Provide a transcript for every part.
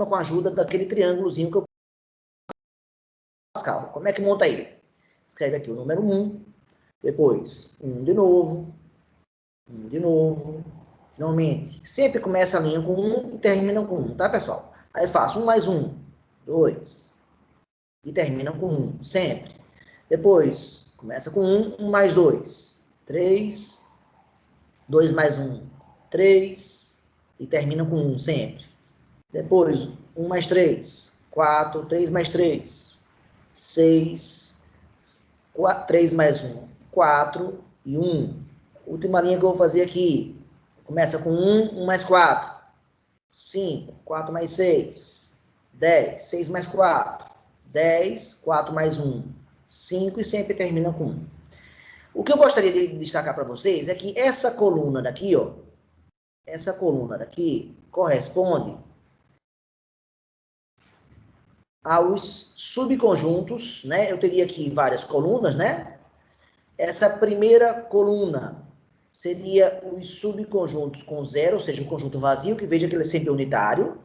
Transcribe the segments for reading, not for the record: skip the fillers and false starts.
com a ajuda daquele triângulozinho que eu Pascal. Como é que monta ele? Escreve aqui o número 1, depois 1 de novo, 1 de novo. Finalmente, sempre começa a linha com 1 e termina com 1, tá, pessoal? Aí eu faço 1 mais 1, 2, e termina com 1, sempre. Depois, começa com 1, 1 mais 2, 3, 2 mais 1, 3, e termina com 1, sempre. Depois, 1 mais 3, 4, 3 mais 3, 6, 4, 3 mais 1, 4 e 1. Última linha que eu vou fazer aqui. Começa com 1, 1 mais 4, 5, 4 mais 6, 10, 6 mais 4, 10, 4 mais 1, 5 e sempre termina com 1. O que eu gostaria de destacar para vocês é que essa coluna daqui, ó, essa coluna daqui corresponde aos subconjuntos, né? Eu teria aqui várias colunas, né? Essa primeira coluna seria os subconjuntos com zero, ou seja, um conjunto vazio, que veja que ele é sempre unitário.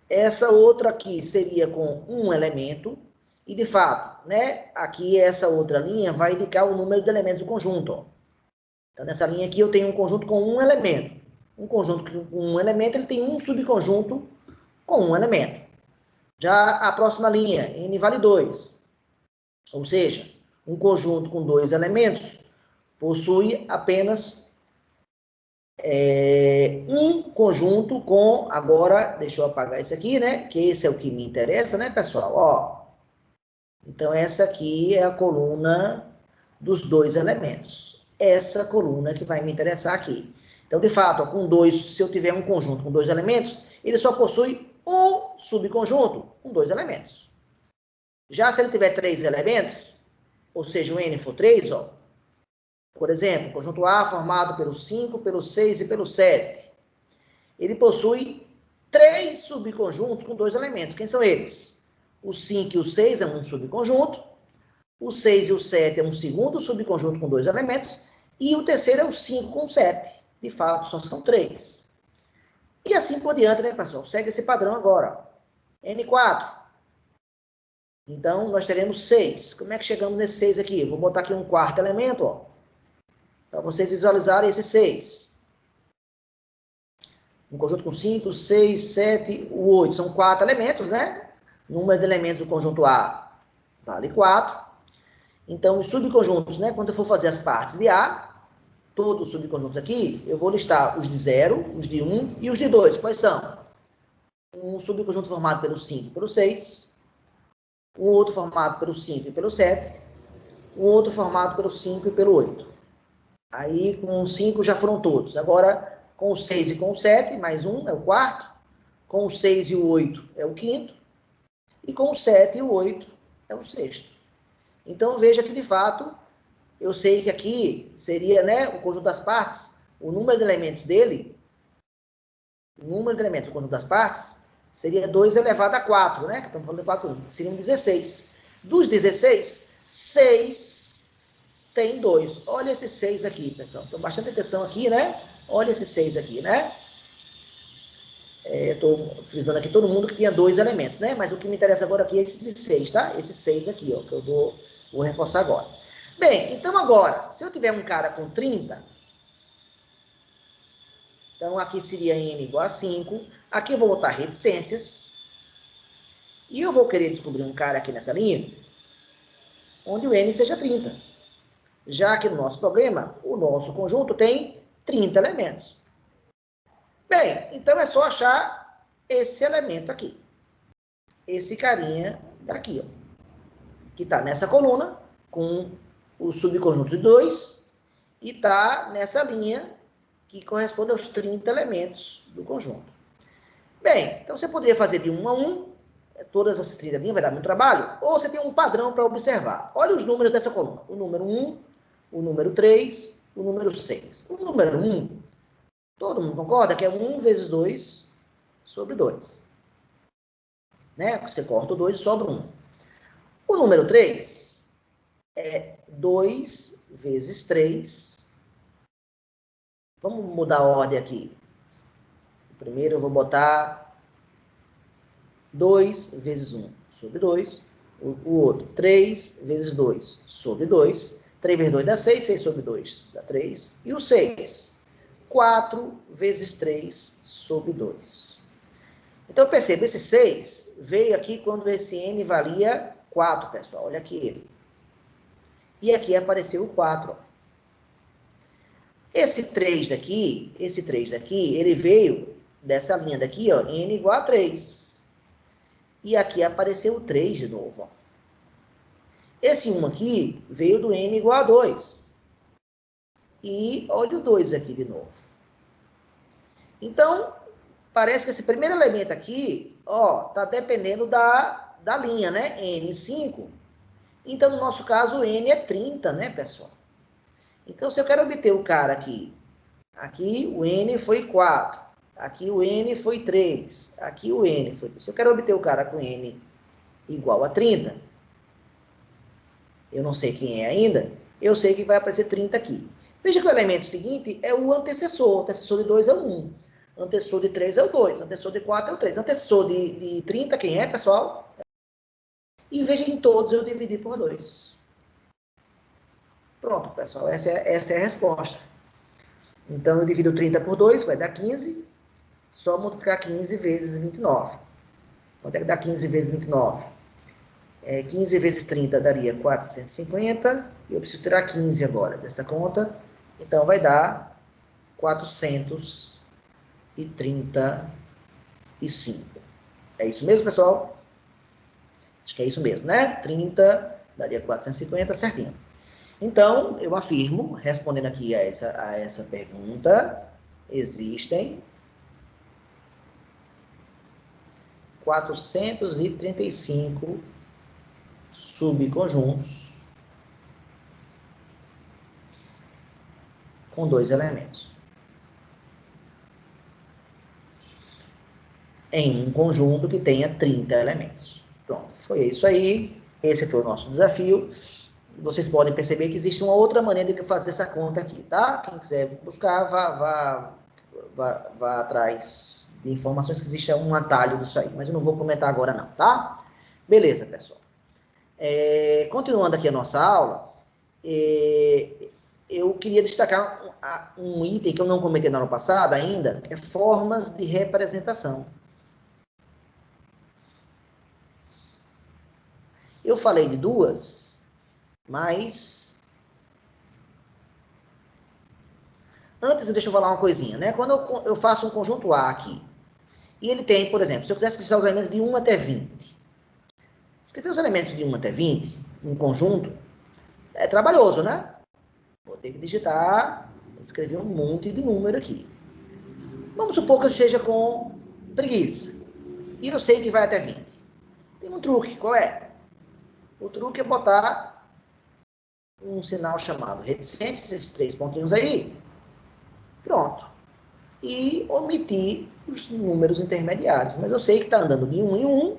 Essa outra aqui seria com um elemento, e de fato, né? Aqui essa outra linha vai indicar o número de elementos do conjunto, ó. Então, nessa linha aqui eu tenho um conjunto com um elemento. Um conjunto com um elemento, ele tem um subconjunto com um elemento. Já a próxima linha, n vale 2. Ou seja, um conjunto com dois elementos possui apenas um conjunto com... Agora, deixa eu apagar esse aqui, né? Que esse é o que me interessa, né, pessoal? Ó. Então, essa aqui é a coluna dos dois elementos. Essa coluna que vai me interessar aqui. Então, de fato, ó, com dois, se eu tiver um conjunto com dois elementos, ele só possui um subconjunto com dois elementos. Já se ele tiver três elementos, ou seja, o n for 3, ó, por exemplo, o conjunto A formado pelo 5, pelo 6 e pelo 7, ele possui três subconjuntos com dois elementos. Quem são eles? O 5 e o 6 é um subconjunto, o 6 e o 7 é um segundo subconjunto com dois elementos, e o terceiro é o 5 com 7. De fato, só são três. E assim por diante, né, pessoal? Segue esse padrão agora. N4. Então, nós teremos 6. Como é que chegamos nesse 6 aqui? Eu vou botar aqui um quarto elemento, ó, para vocês visualizarem esse 6. Um conjunto com 5, 6, 7, 8. São 4 elementos, né? Número de elementos do conjunto A vale 4. Então, os subconjuntos, né? Quando eu for fazer as partes de A, todos os subconjuntos aqui, eu vou listar os de 0, os de 1 e os de 2. Quais são? Um subconjunto formado pelo 5 e pelo 6. Um outro formado pelo 5 e pelo 7. Um outro formado pelo 5 e pelo 8. Aí, com o 5 já foram todos. Agora, com o 6 e com o 7, mais um é o quarto. Com o 6 e o 8 é o quinto. E com o 7 e o 8 é o sexto. Então, veja que, de fato, eu sei que aqui seria, né, o conjunto das partes, o número de elementos dele, o número de elementos do conjunto das partes, seria 2 elevado a 4, né? Que estamos falando de 4, seriam 16. Dos 16, 6 tem 2. Olha esse 6 aqui, pessoal. Então, bastante atenção aqui, né? Olha esse 6 aqui, né? Estou frisando aqui todo mundo que tinha 2 elementos, né? Mas o que me interessa agora aqui é esse de 6, tá? Esse 6 aqui, ó, que eu vou reforçar agora. Bem, então agora, se eu tiver um cara com 30, então aqui seria n igual a 5, aqui eu vou botar reticências, e eu vou querer descobrir um cara aqui nessa linha, onde o n seja 30. Já que no nosso problema, o nosso conjunto tem 30 elementos. Bem, então é só achar esse elemento aqui. Esse carinha daqui, ó, que está nessa coluna, com o subconjunto de 2, e está nessa linha que corresponde aos 30 elementos do conjunto. Bem, então você poderia fazer de 1 a 1, todas essas 30 linhas, vai dar muito trabalho, ou você tem um padrão para observar. Olha os números dessa coluna. O número 1, o número 3, o número 6. O número 1, todo mundo concorda que é 1 vezes 2 sobre 2. Né? Você corta o 2 e sobra 1. O número 3 é 2 vezes 3. Vamos mudar a ordem aqui. Primeiro eu vou botar 2 vezes 1 sobre 2. O outro, 3 vezes 2 sobre 2. 3 vezes 2 dá 6, 6 sobre 2 dá 3. E o 6, 4 vezes 3 sobre 2. Então, perceba, esse 6 veio aqui quando esse n valia 4, pessoal. Olha aqui ele. E aqui apareceu o 4. Esse 3 daqui, ele veio dessa linha daqui, ó, n igual a 3. E aqui apareceu o 3 de novo, ó. Esse 1 aqui veio do n igual a 2. E olha o 2 aqui de novo. Então, parece que esse primeiro elemento aqui, ó, tá dependendo da linha, né? N5. Então, no nosso caso, o n é 30, né, pessoal? Então, se eu quero obter o cara aqui o n foi 4. Aqui o n foi 3. Aqui o n foi 3. Se eu quero obter o cara com n igual a 30, eu não sei quem é ainda, eu sei que vai aparecer 30 aqui. Veja que o elemento seguinte é o antecessor. O antecessor de 2 é o 1. O antecessor de 3 é o 2. O antecessor de 4 é o 3. O antecessor de 30, quem é, pessoal? E veja que em todos eu dividi por 2. Pronto, pessoal. Essa é a resposta. Então, eu divido 30 por 2, vai dar 15. Só multiplicar 15 vezes 29. Quanto é que dá 15 vezes 29? 15 vezes 30 daria 450. E eu preciso tirar 15 agora dessa conta. Então, vai dar 435. É isso mesmo, pessoal? Acho que é isso mesmo, né? 30 daria 450, certinho. Então, eu afirmo, respondendo aqui a essa pergunta, existem 435 subconjuntos com 2 elementos. Em um conjunto que tenha 30 elementos. Pronto, foi isso aí. Esse foi o nosso desafio. Vocês podem perceber que existe uma outra maneira de fazer essa conta aqui, tá? Quem quiser buscar, vá atrás de informações, que existe um atalho disso aí. Mas eu não vou comentar agora não, tá? Beleza, pessoal. Continuando aqui a nossa aula, eu queria destacar um item que eu não comentei no ano passado ainda, é formas de representação. Eu falei de duas, mas antes deixa eu falar uma coisinha, né? Quando eu faço um conjunto A aqui, e ele tem, por exemplo, se eu quisesse listar os elementos de 1 até 20, escrever os elementos de 1 até 20, um conjunto, é trabalhoso, né? Vou ter que digitar, escrever um monte de número aqui. Vamos supor que eu esteja com preguiça. E eu sei que vai até 20. Tem um truque, qual é? O truque é botar um sinal chamado reticências, esses 3 pontinhos aí. Pronto. E omitir os números intermediários. Mas eu sei que está andando de 1 em 1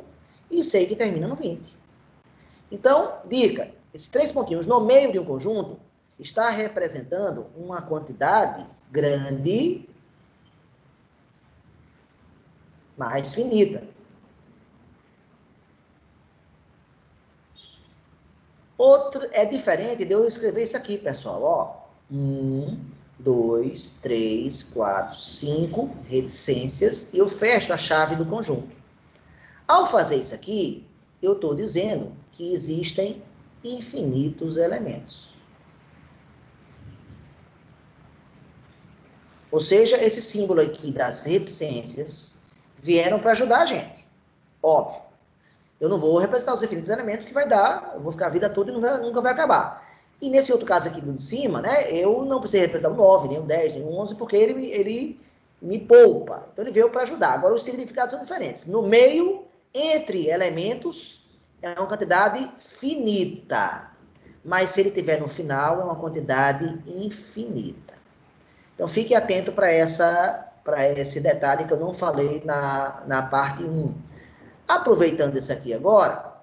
e sei que termina no 20. Então, dica, esses 3 pontinhos no meio de um conjunto está representando uma quantidade grande, mais finita. Outro é diferente de eu escrever isso aqui, pessoal. Ó, 1, 2, 3, 4, 5 reticências e eu fecho a chave do conjunto. Ao fazer isso aqui, eu estou dizendo que existem infinitos elementos. Ou seja, esse símbolo aqui das reticências vieram para ajudar a gente. Óbvio. Eu não vou representar os infinitos elementos que vai dar, eu vou ficar a vida toda e nunca vai acabar. E nesse outro caso aqui do de cima, né, eu não precisei representar o 9, nem o 10, nem o 11, porque ele me poupa. Então ele veio para ajudar. Agora os significados são diferentes. No meio, entre elementos, é uma quantidade finita. Mas se ele tiver no final, é uma quantidade infinita. Então fique atento para esse detalhe que eu não falei na parte 1. Aproveitando isso aqui agora,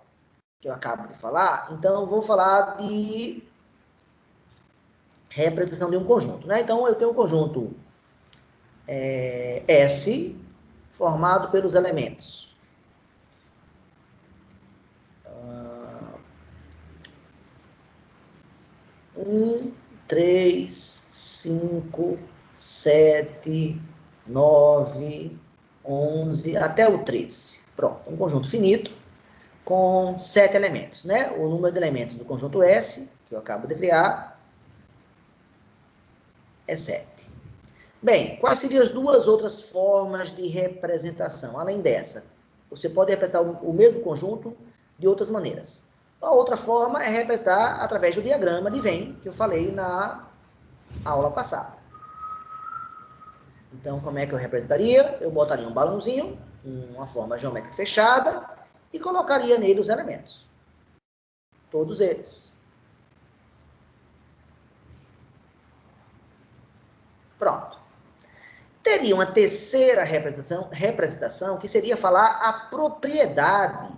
que eu acabo de falar, então eu vou falar de representação de um conjunto, né? Então eu tenho um conjunto S formado pelos elementos 1, 3, 5, 7, 9, 11, até o 13. Pronto, um conjunto finito com 7 elementos, né? O número de elementos do conjunto S, que eu acabo de criar, é 7. Bem, quais seriam as duas outras formas de representação, além dessa? Você pode representar o mesmo conjunto de outras maneiras. A outra forma é representar através do diagrama de Venn, que eu falei na aula passada. Então, como é que eu representaria? Eu botaria um balãozinho, uma forma geométrica fechada, e colocaria nele os elementos. Todos eles. Pronto. Teria uma terceira representação que seria falar a propriedade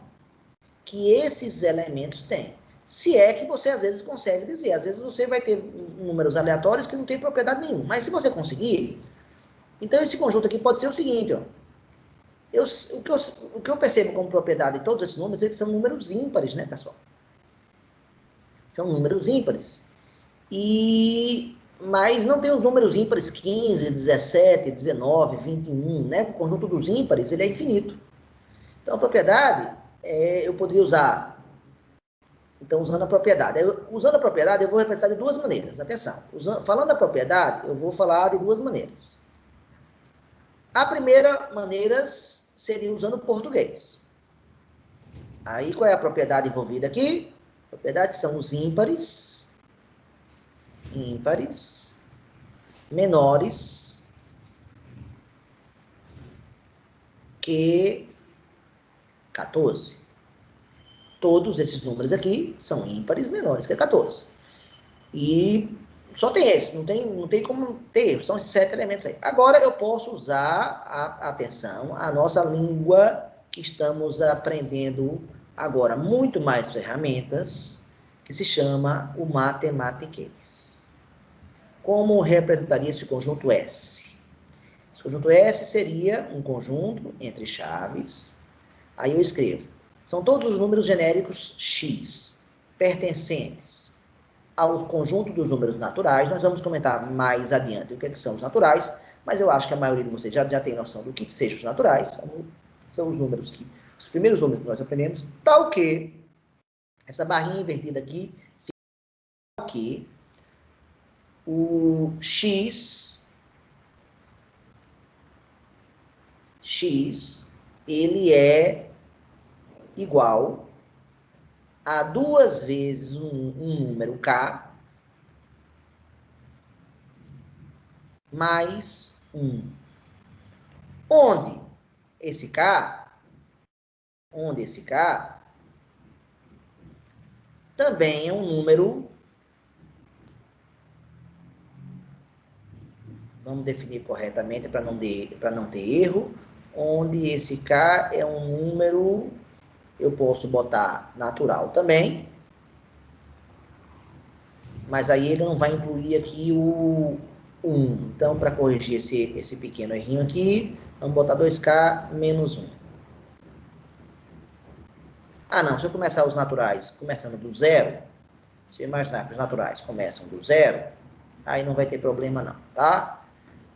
que esses elementos têm. Se é que você, às vezes, consegue dizer. Às vezes, você vai ter números aleatórios que não têm propriedade nenhuma. Mas, se você conseguir... Então, esse conjunto aqui pode ser o seguinte, ó. O que eu percebo como propriedade de todos esses números é que são números ímpares, né, pessoal? São números ímpares. Mas não tem os números ímpares 15, 17, 19, 21, né? O conjunto dos ímpares, ele é infinito. Então, a propriedade, eu poderia usar... Então, usando a propriedade. Usando a propriedade, eu vou representar de duas maneiras. Atenção. Falando da propriedade, eu vou falar de duas maneiras. A primeira maneira seria usando o português. Aí, qual é a propriedade envolvida aqui? A propriedade são os ímpares menores que 14. Todos esses números aqui são ímpares menores que 14. E só tem esse, não tem como ter erro, são esses 7 elementos aí. Agora eu posso usar, atenção, a nossa língua que estamos aprendendo agora, muito mais ferramentas, que se chama o matematiquês. Como representaria esse conjunto S? Esse conjunto S seria um conjunto entre chaves. Aí eu escrevo. São todos os números genéricos x, pertencentes ao conjunto dos números naturais. Nós vamos comentar mais adiante o que são os naturais, mas eu acho que a maioria de vocês já tem noção do que sejam os naturais. São os números os primeiros números que nós aprendemos, tal que essa barrinha invertida aqui, tal que o x, ele é igual a 2 vezes um número k mais 1. Onde esse k também é um número, vamos definir corretamente para não ter erro, onde esse k é um número, eu posso botar natural também, mas aí ele não vai incluir aqui o 1. Então, para corrigir esse pequeno errinho aqui, vamos botar 2k menos 1. Ah, não, se eu começar os naturais começando do zero, se eu imaginar que os naturais começam do zero, aí não vai ter problema não, tá?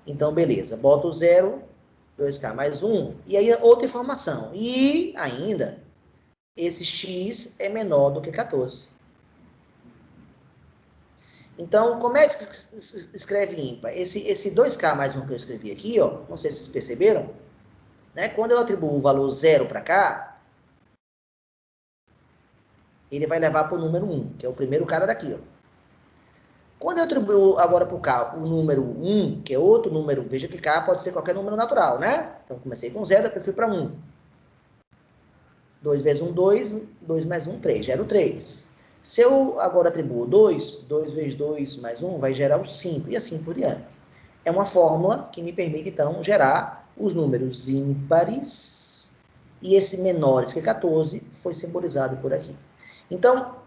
Então, beleza, bota o zero, 2k mais 1, e aí outra informação. E ainda, esse x é menor do que 14. Então, como é que escreve ímpar? Esse 2k mais 1 que eu escrevi aqui, ó, não sei se vocês perceberam, né? Quando eu atribuo o valor 0 para cá, ele vai levar para o número 1, que é o primeiro cara daqui, ó. Quando eu atribuo agora para o k o número 1, que é outro número, veja que k pode ser qualquer número natural, né? Então, comecei com 0, depois fui para 1. 2 vezes 1, 2, 2 mais 1, 3, gera o 3. Se eu agora atribuo 2, 2 vezes 2 mais 1 vai gerar o 5, e assim por diante. É uma fórmula que me permite, então, gerar os números ímpares, e esse menores que 14 foi simbolizado por aqui. Então,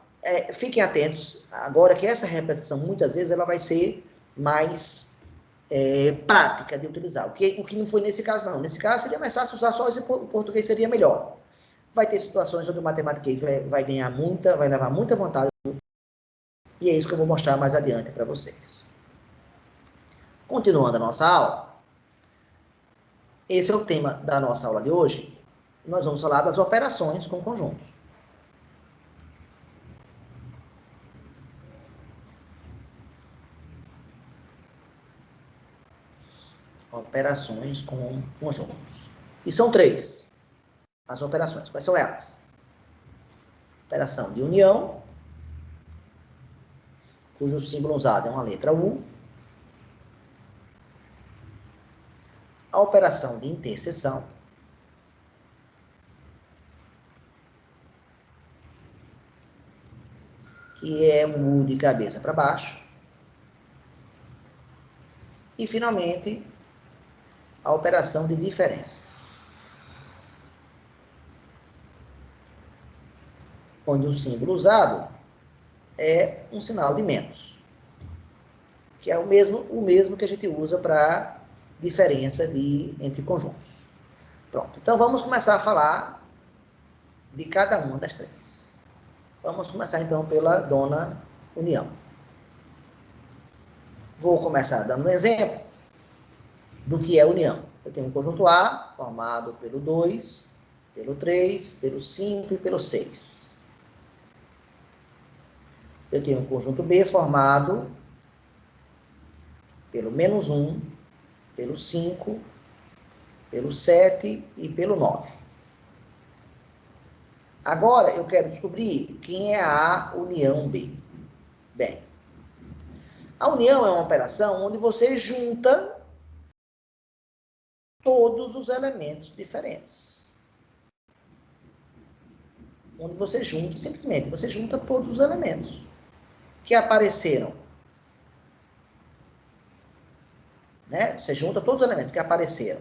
fiquem atentos, agora que essa representação, muitas vezes, ela vai ser mais prática de utilizar. O que não foi nesse caso, não. Nesse caso, seria mais fácil usar só esse português, seria melhor. Vai ter situações onde o matematiquês vai levar muita vantagem E é isso que eu vou mostrar mais adiante para vocês. Continuando a nossa aula, esse é o tema da nossa aula de hoje. Nós vamos falar das operações com conjuntos. Operações com conjuntos. E são 3 as operações. Quais são elas? Operação de união, cujo símbolo usado é uma letra U. A operação de interseção, que é um U de cabeça para baixo. E, finalmente, a operação de diferença, onde o símbolo usado é um sinal de menos, que é o mesmo que a gente usa para diferença entre conjuntos. Pronto, então vamos começar a falar de cada uma das 3. Vamos começar então pela dona união. Vou começar dando um exemplo do que é união. Eu tenho um conjunto A formado pelo 2, pelo 3, pelo 5 e pelo 6. Eu tenho um conjunto B formado pelo -1, pelo 5, pelo 7 e pelo 9. Agora, eu quero descobrir quem é a união B. Bem, a união é uma operação onde você junta todos os elementos diferentes. Onde você junta, simplesmente, você junta todos os elementos que apareceram. Né? Você junta todos os elementos que apareceram.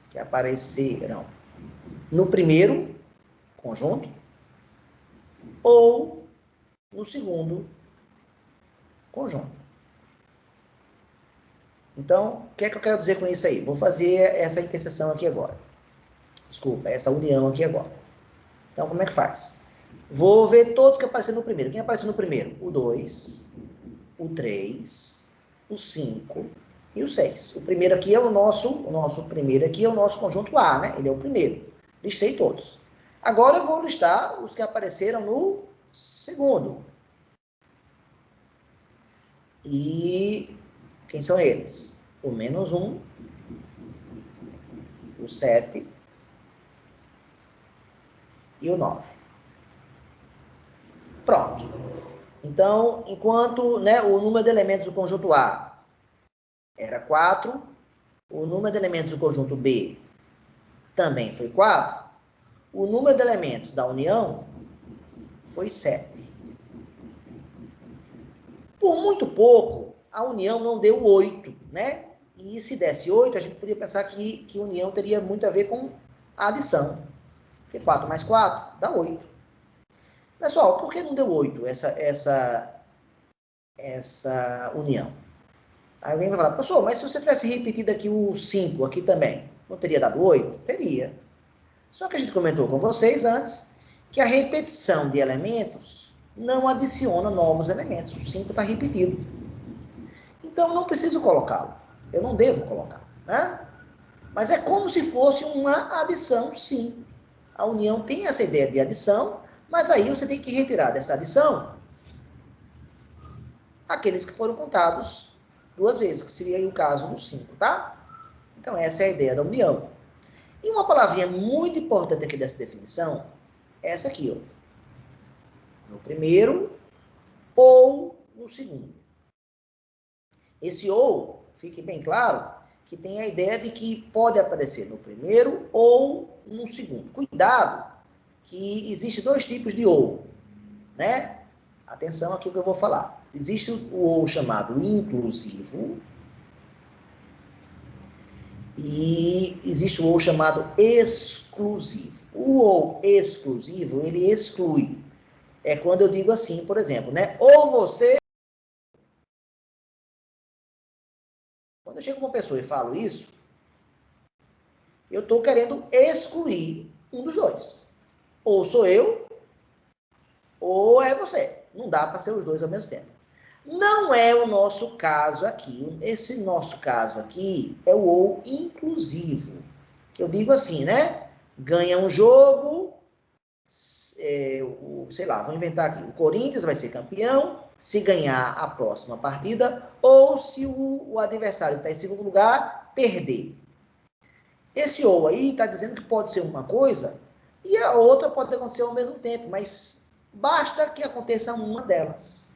Que apareceram no primeiro conjunto ou no segundo conjunto. Então, o que é que eu quero dizer com isso aí? Vou fazer essa interseção aqui agora. Desculpa, essa união aqui agora. Então, como é que faz? Vou ver todos que apareceram no primeiro. Quem apareceu no primeiro? O 2, o 3, o 5 e o 6. O primeiro aqui é o nosso primeiro aqui é o nosso conjunto A, né? Ele é o primeiro. Listei todos. Agora eu vou listar os que apareceram no segundo. E quem são eles? O -1, o 7 e o 9. Pronto. Então, enquanto o número de elementos do conjunto A era 4, o número de elementos do conjunto B também foi 4, o número de elementos da união foi 7. Por muito pouco, a união não deu 8, né? E se desse 8, a gente podia pensar que união teria muito a ver com a adição. Porque 4 mais 4 dá 8. Pessoal, por que não deu 8 essa união? Aí alguém vai falar, pessoal, mas se você tivesse repetido aqui o 5 aqui também, não teria dado 8? Teria. Só que a gente comentou com vocês antes que a repetição de elementos não adiciona novos elementos. O 5 está repetido. Então, eu não preciso colocá-lo. Eu não devo colocá-lo, né? Mas é como se fosse uma adição, sim. A união tem essa ideia de adição, mas aí você tem que retirar dessa adição aqueles que foram contados 2 vezes, que seria aí o caso do 5, tá? Então, essa é a ideia da união. E uma palavrinha muito importante aqui dessa definição é essa aqui, ó. No primeiro ou no segundo. Esse ou, fique bem claro, que tem a ideia de que pode aparecer no primeiro ou no segundo. Cuidado, que existe 2 tipos de ou, né? Atenção aqui que eu vou falar. Existe o ou chamado inclusivo e existe o ou chamado exclusivo. O ou exclusivo, ele exclui. É quando eu digo assim, por exemplo, né? Ou você... Quando eu chego com uma pessoa e falo isso, eu estou querendo excluir um dos dois. Ou sou eu, ou é você. Não dá para ser os dois ao mesmo tempo. Não é o nosso caso aqui. Esse nosso caso aqui é o ou inclusivo. Que eu digo assim, né? Ganha um jogo, sei lá, vou inventar aqui. O Corinthians vai ser campeão se ganhar a próxima partida ou se o adversário que está em segundo lugar perder. Esse ou aí está dizendo que pode ser uma coisa e a outra pode acontecer ao mesmo tempo, mas basta que aconteça uma delas.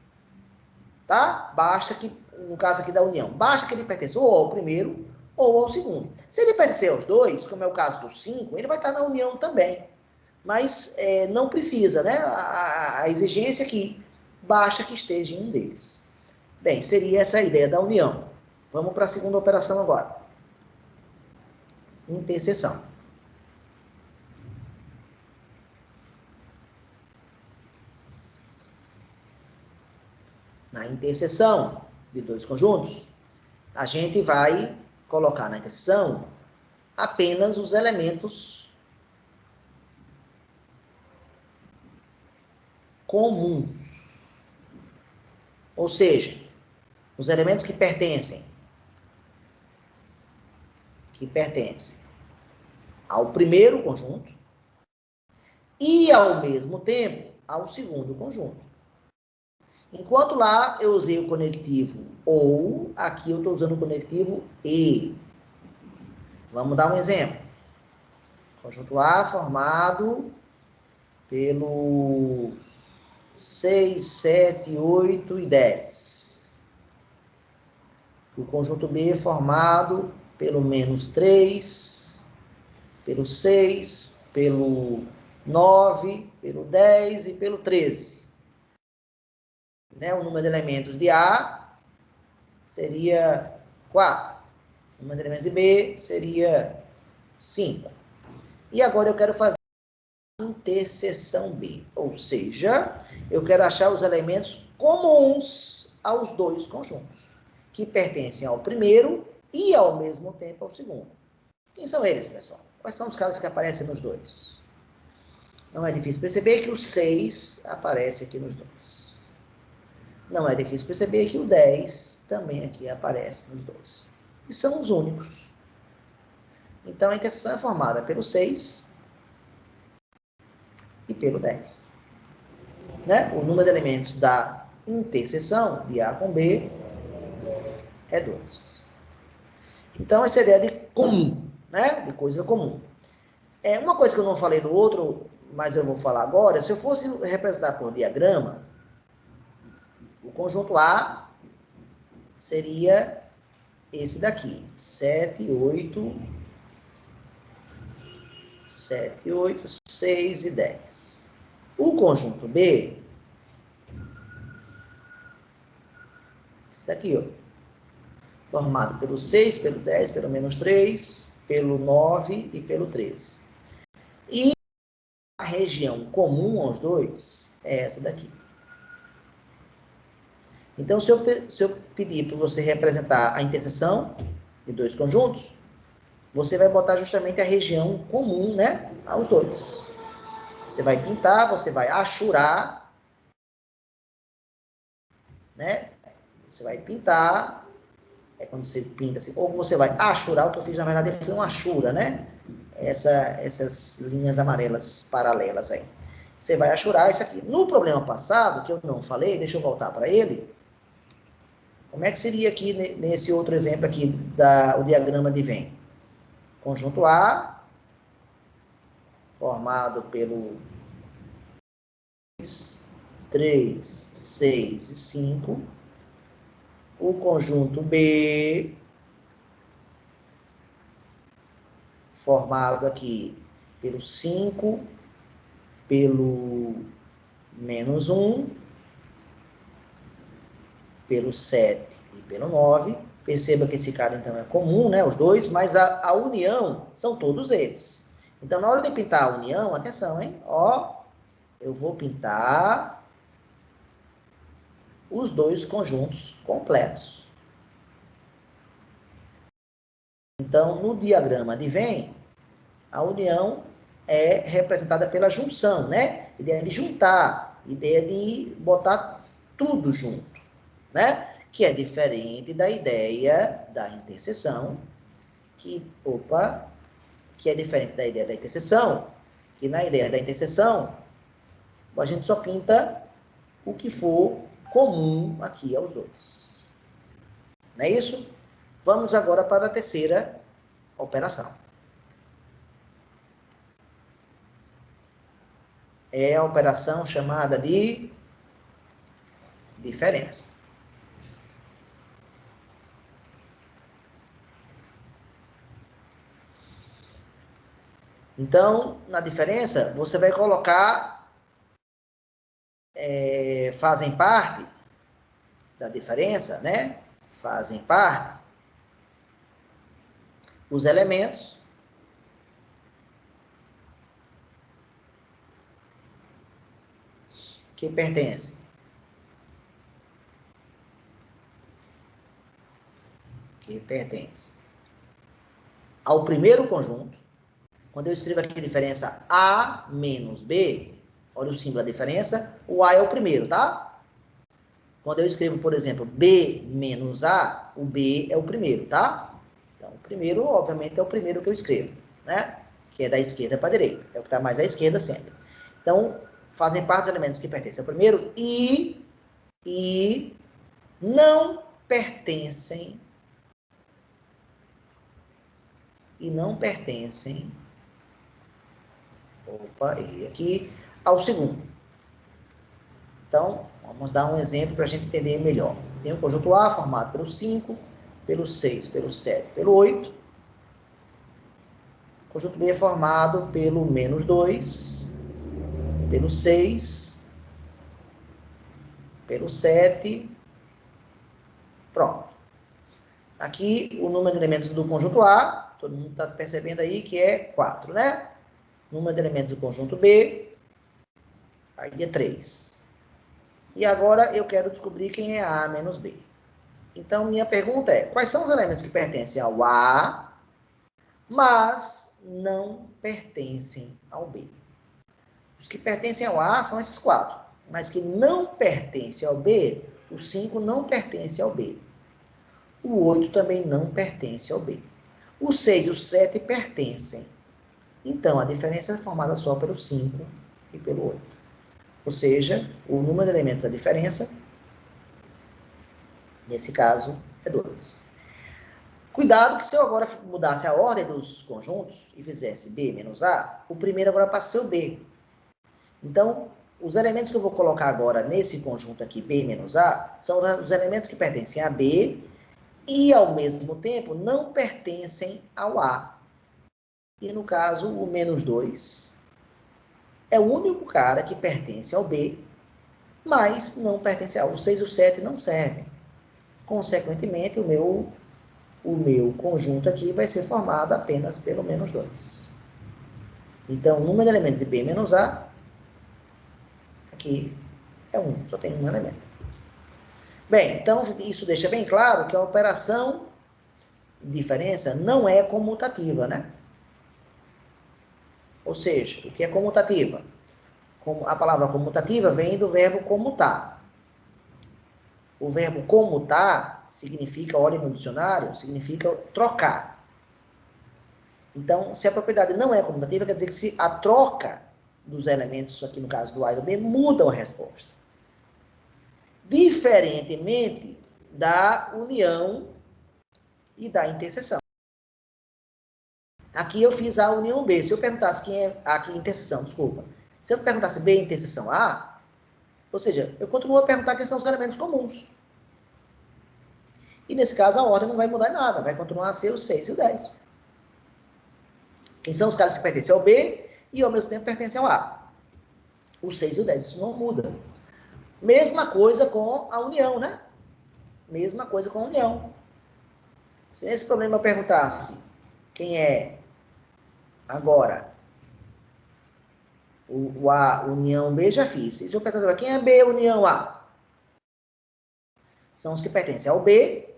Tá? Basta que, no caso aqui da união, basta que ele pertença ou ao primeiro ou ao segundo. Se ele pertencer aos dois, como é o caso do 5, ele vai estar na união também. Mas não precisa, né? A exigência aqui, basta que esteja em um deles. Bem, seria essa a ideia da união. Vamos para a segunda operação agora. Interseção. Na interseção de dois conjuntos, a gente vai colocar na interseção apenas os elementos comuns. Ou seja, os elementos que pertencem ao primeiro conjunto e, ao mesmo tempo, ao segundo conjunto. Enquanto lá eu usei o conectivo ou, aqui eu estou usando o conectivo e. Vamos dar um exemplo. Conjunto A formado pelo 6, 7, 8 e 10. O conjunto B formado pelo menos 3, pelo 6, pelo 9, pelo 10 e pelo 13. Né? O número de elementos de A seria 4. O número de elementos de B seria 5. E agora eu quero fazer a interseção B. Ou seja, eu quero achar os elementos comuns aos dois conjuntos, que pertencem ao primeiro e ao mesmo tempo ao segundo. Quem são eles, pessoal? Quais são os caras que aparecem nos dois? Não é difícil perceber que o 6 aparece aqui nos dois. Não é difícil perceber que o 10 também aqui aparece nos dois. E são os únicos. Então, a interseção é formada pelo 6 e pelo 10. Né? O número de elementos da interseção de A com B é 2. Então, essa é a ideia de comum, né? De coisa comum. Uma coisa que eu não falei no outro, mas eu vou falar agora, se eu fosse representar por diagrama, o conjunto A seria esse daqui, 7, 8, 6 e 10. O conjunto B, esse daqui, ó, formado pelo 6, pelo 10, pelo menos 3, pelo 9 e pelo 13. E a região comum aos dois é essa daqui. Então, se eu pedir para você representar a interseção de dois conjuntos, você vai botar justamente a região comum, né, aos dois. Você vai pintar, você vai achurar, né? Você vai pintar, quando você pinta assim, ou você vai achurar, o que eu fiz na verdade foi uma achura, né? Essas linhas amarelas paralelas aí. Você vai achurar isso aqui. No problema passado, que eu não falei, deixa eu voltar para ele. Como é que seria aqui nesse outro exemplo aqui, o diagrama de Venn? Conjunto A, formado pelo 3, 6 e 5. O conjunto B, formado aqui pelo 5, pelo menos 1, pelo 7 e pelo 9. Perceba que esse cara, então, é comum, né, os dois, mas a união são todos eles. Então, na hora de pintar a união, atenção, hein? Ó, eu vou pintar os dois conjuntos completos. Então, no diagrama de Venn, a união é representada pela junção, né? Ideia de juntar, ideia de botar tudo junto, né? Que é diferente da ideia da interseção, que é diferente da ideia da interseção, que na ideia da interseção, a gente só pinta o que for comum aqui aos dois. Não é isso? Vamos agora para a terceira operação. É a operação chamada de diferença. Então, na diferença, você vai colocar, fazem parte da diferença, né? Fazem parte os elementos que pertencem ao primeiro conjunto. Quando eu escrevo aqui a diferença A menos B, olha o símbolo da diferença, o A é o primeiro, tá? Quando eu escrevo, por exemplo, B menos A, o B é o primeiro, tá? Então, o primeiro, obviamente, é o primeiro que eu escrevo, né? Que é da esquerda para a direita. É o que está mais à esquerda sempre. Então, fazem parte dos elementos que pertencem ao primeiro e não pertencem aqui ao segundo. Então, vamos dar um exemplo para a gente entender melhor. Tem o conjunto A formado pelo 5, pelo 6, pelo 7, pelo 8. O conjunto B é formado pelo menos 2, pelo 6, pelo 7. Pronto. Aqui, o número de elementos do conjunto A, todo mundo está percebendo aí que é 4, né? Número de elementos do conjunto B, aí é 3. E agora eu quero descobrir quem é A menos B. Então, minha pergunta é, quais são os elementos que pertencem ao A, mas não pertencem ao B? Os que pertencem ao A são esses 4, mas que não pertencem ao B, o 5 não pertence ao B. O 8 também não pertence ao B. O 6 e o 7 pertencem. Então, a diferença é formada só pelo 5 e pelo 8. Ou seja, o número de elementos da diferença, nesse caso, é 2. Cuidado que se eu agora mudasse a ordem dos conjuntos e fizesse B menos A, o primeiro agora passa a ser o B. Então, os elementos que eu vou colocar agora nesse conjunto aqui, B menos A, são os elementos que pertencem a B e, ao mesmo tempo, não pertencem ao A. E, no caso, o menos 2 é o único cara que pertence ao B, mas não pertence ao 6 e o 7 não servem. Consequentemente, o meu conjunto aqui vai ser formado apenas pelo menos 2. Então, o número de elementos de B menos A, aqui, é 1, só tem um elemento. Bem, então, isso deixa bem claro que a operação de diferença não é comutativa, né? Ou seja, o que é comutativa? A palavra comutativa vem do verbo comutar. O verbo comutar significa, olha no dicionário, significa trocar. Então, se a propriedade não é comutativa, quer dizer que se a troca dos elementos, aqui no caso do A e do B, mudam a resposta. Diferentemente da união e da interseção. Aqui eu fiz a união B. Se eu perguntasse quem é aqui interseção, desculpa. Se eu perguntasse B interseção A, ou seja, eu continuo a perguntar quem são os elementos comuns. E nesse caso a ordem não vai mudar em nada, vai continuar a ser o 6 e o 10. Quem são os caras que pertencem ao B e ao mesmo tempo pertencem ao A? O 6 e o 10, isso não muda. Mesma coisa com a união, né? Mesma coisa com a união. Se nesse problema eu perguntasse quem é agora o A união B, já fiz. E se eu perguntar quem é B união A? São os que pertencem ao B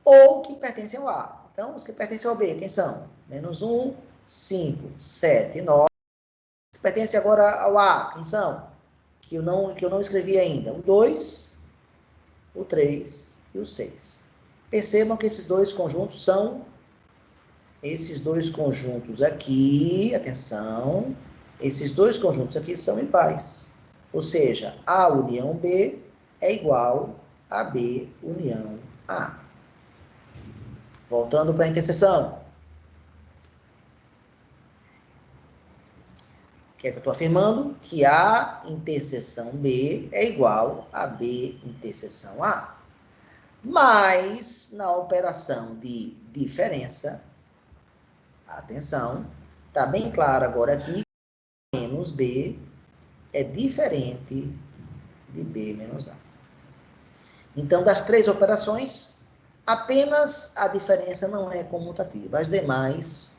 ou que pertencem ao A. Então, os que pertencem ao B, quem são? Menos 1, 5, 7, 9. pertencem agora ao A. Quem são? Que eu não escrevi ainda. O 2, o 3 e o 6. Percebam que esses dois conjuntos são... Esses dois conjuntos aqui, atenção, esses dois conjuntos aqui são iguais. Ou seja, A união B é igual a B união A. Voltando para a interseção. O que é que eu estou afirmando? Que A interseção B é igual a B interseção A. Mas, na operação de diferença, atenção, está bem claro agora aqui que A menos B é diferente de B menos A. Então, das três operações, apenas a diferença não é comutativa. As demais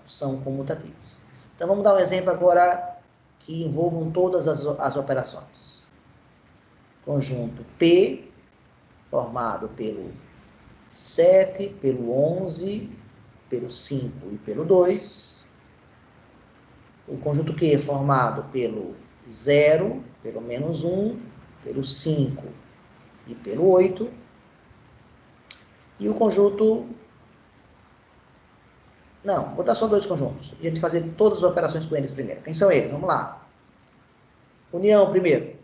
são comutativas. Então, vamos dar um exemplo agora que envolvam todas as operações. Conjunto P, formado pelo 7, pelo 11, pelo 5 e pelo 2. O conjunto Q, formado pelo 0, pelo menos 1, pelo 5 e pelo 8. E o conjunto... Não, vou botar só dois conjuntos. A gente fazer todas as operações com eles primeiro. Quem são eles? Vamos lá. União primeiro.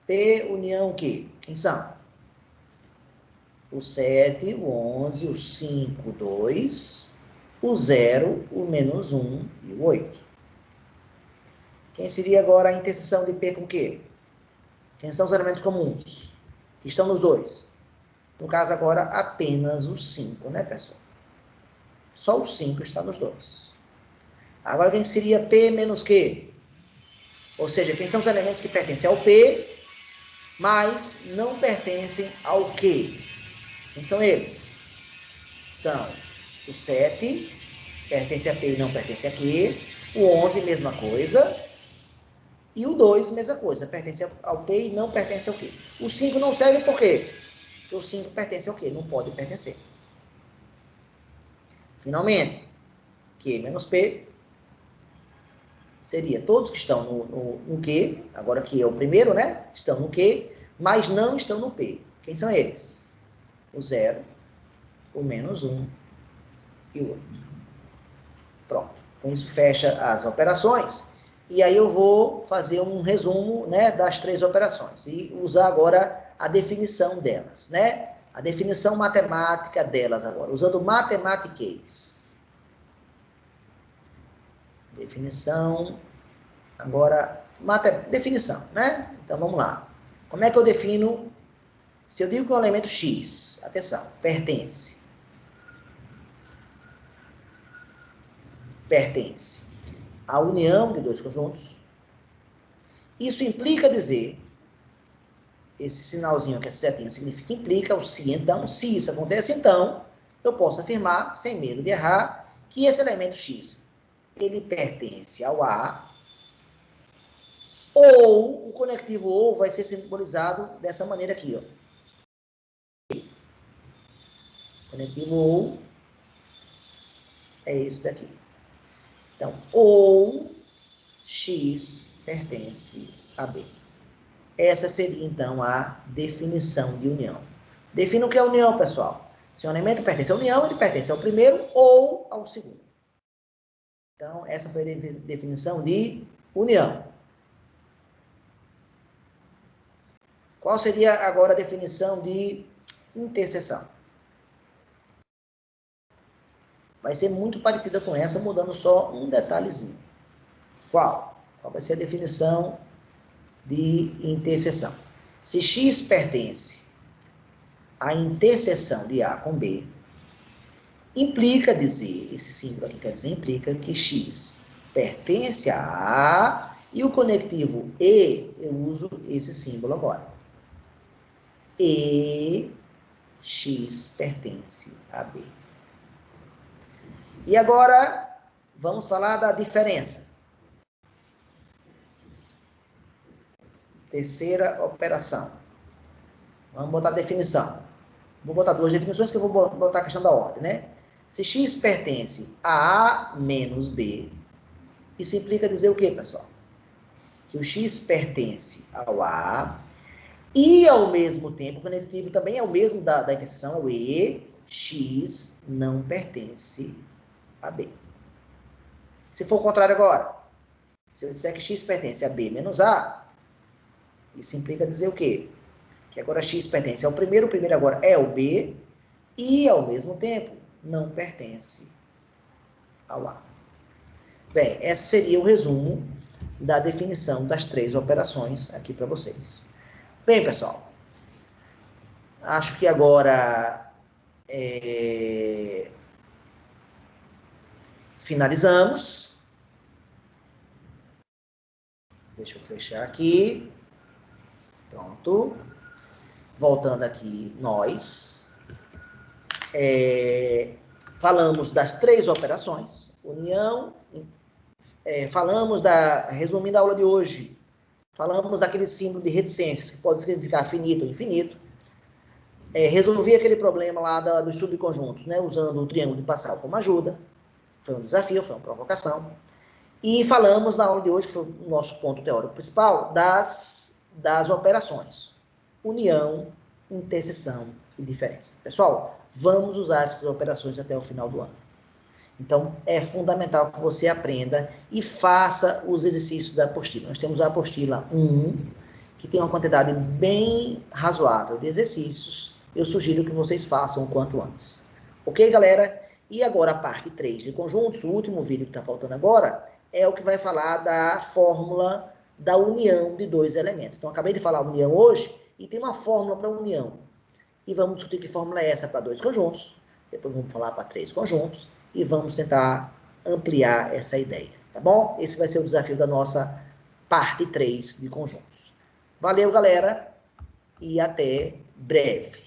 P, união Q. Quem são? O 7, o 11, o 5, o 2, o 0, o menos 1 e o 8. Quem seria agora a interseção de P com Q? Quem são os elementos comuns que estão nos dois? No caso agora, apenas o 5, né, pessoal? Só o 5 está nos dois. Agora, quem seria P menos Q? Ou seja, quem são os elementos que pertencem ao P, mas não pertencem ao Q? Quem são eles? São o 7, pertence a P e não pertence a Q. O 11, mesma coisa. E o 2, mesma coisa, pertence ao P e não pertence ao Q. O 5 não serve por quê? Porque o 5 pertence ao Q, não pode pertencer. Finalmente, Q menos P seria todos que estão no Q, agora Q é o primeiro, né? Estão no Q, mas não estão no P. Quem são eles? O 0, o menos 1 e o 8. Pronto. Com isso fecha as operações. E aí eu vou fazer um resumo, né, das três operações. E usar agora a definição delas, né? A definição matemática delas agora, usando matematiquês. Definição, agora, definição, né? Então, vamos lá. Como é que eu defino, se eu digo que o elemento X, atenção, pertence à união de dois conjuntos, isso implica dizer, esse sinalzinho aqui, essa setinha, significa implica, o se, então, se isso acontece, então, eu posso afirmar, sem medo de errar, que esse elemento X, ele pertence ao A, ou o conectivo ou vai ser simbolizado dessa maneira aqui, ó. O conectivo ou é esse daqui. Então, ou X pertence a B. Essa seria, então, a definição de união. Defina o que é união, pessoal. Se um elemento pertence à união, ele pertence ao primeiro ou ao segundo. Então, essa foi a definição de união. Qual seria agora a definição de interseção? Vai ser muito parecida com essa, mudando só um detalhezinho. Qual? Qual vai ser a definição de interseção? Se X pertence à interseção de A com B, implica dizer, esse símbolo aqui quer dizer, implica que X pertence a A e o conectivo E, eu uso esse símbolo agora. E X pertence a B. E agora, vamos falar da diferença. Terceira operação. Vamos botar a definição. Vou botar duas definições que eu vou botar a questão da ordem, né? Se X pertence a A menos B, Isso implica dizer o quê, pessoal? Que o X pertence ao A e, ao mesmo tempo, o conectivo também é o mesmo da interseção, é o E, X não pertence a B. Se for o contrário agora, se eu disser que X pertence a B menos A, isso implica dizer o quê? Que agora X pertence ao primeiro, o primeiro agora é o B, e, ao mesmo tempo, não pertence ao A. Bem, esse seria o resumo da definição das 3 operações aqui para vocês. Bem, pessoal, acho que agora finalizamos. Deixa eu fechar aqui. Pronto. Voltando aqui, nós falamos das 3 operações, união, falamos resumindo a aula de hoje, falamos daquele símbolo de reticências, que pode significar finito ou infinito, resolvi aquele problema lá dos subconjuntos, né, usando o triângulo de Passau como ajuda, foi um desafio, foi uma provocação, e falamos na aula de hoje, que foi o nosso ponto teórico principal, das operações, união, interseção e diferença. Pessoal, vamos usar essas operações até o final do ano. Então, é fundamental que você aprenda e faça os exercícios da apostila. Nós temos a apostila 1, que tem uma quantidade bem razoável de exercícios. Eu sugiro que vocês façam o quanto antes. Ok, galera? E agora a parte 3 de conjuntos, o último vídeo que está faltando agora, é o que vai falar da fórmula da união de 2 elementos. Então, acabei de falar união hoje, e tem uma fórmula para união. E vamos discutir que fórmula é essa para 2 conjuntos, depois vamos falar para 3 conjuntos, e vamos tentar ampliar essa ideia, tá bom? Esse vai ser o desafio da nossa parte 3 de conjuntos. Valeu, galera, e até breve.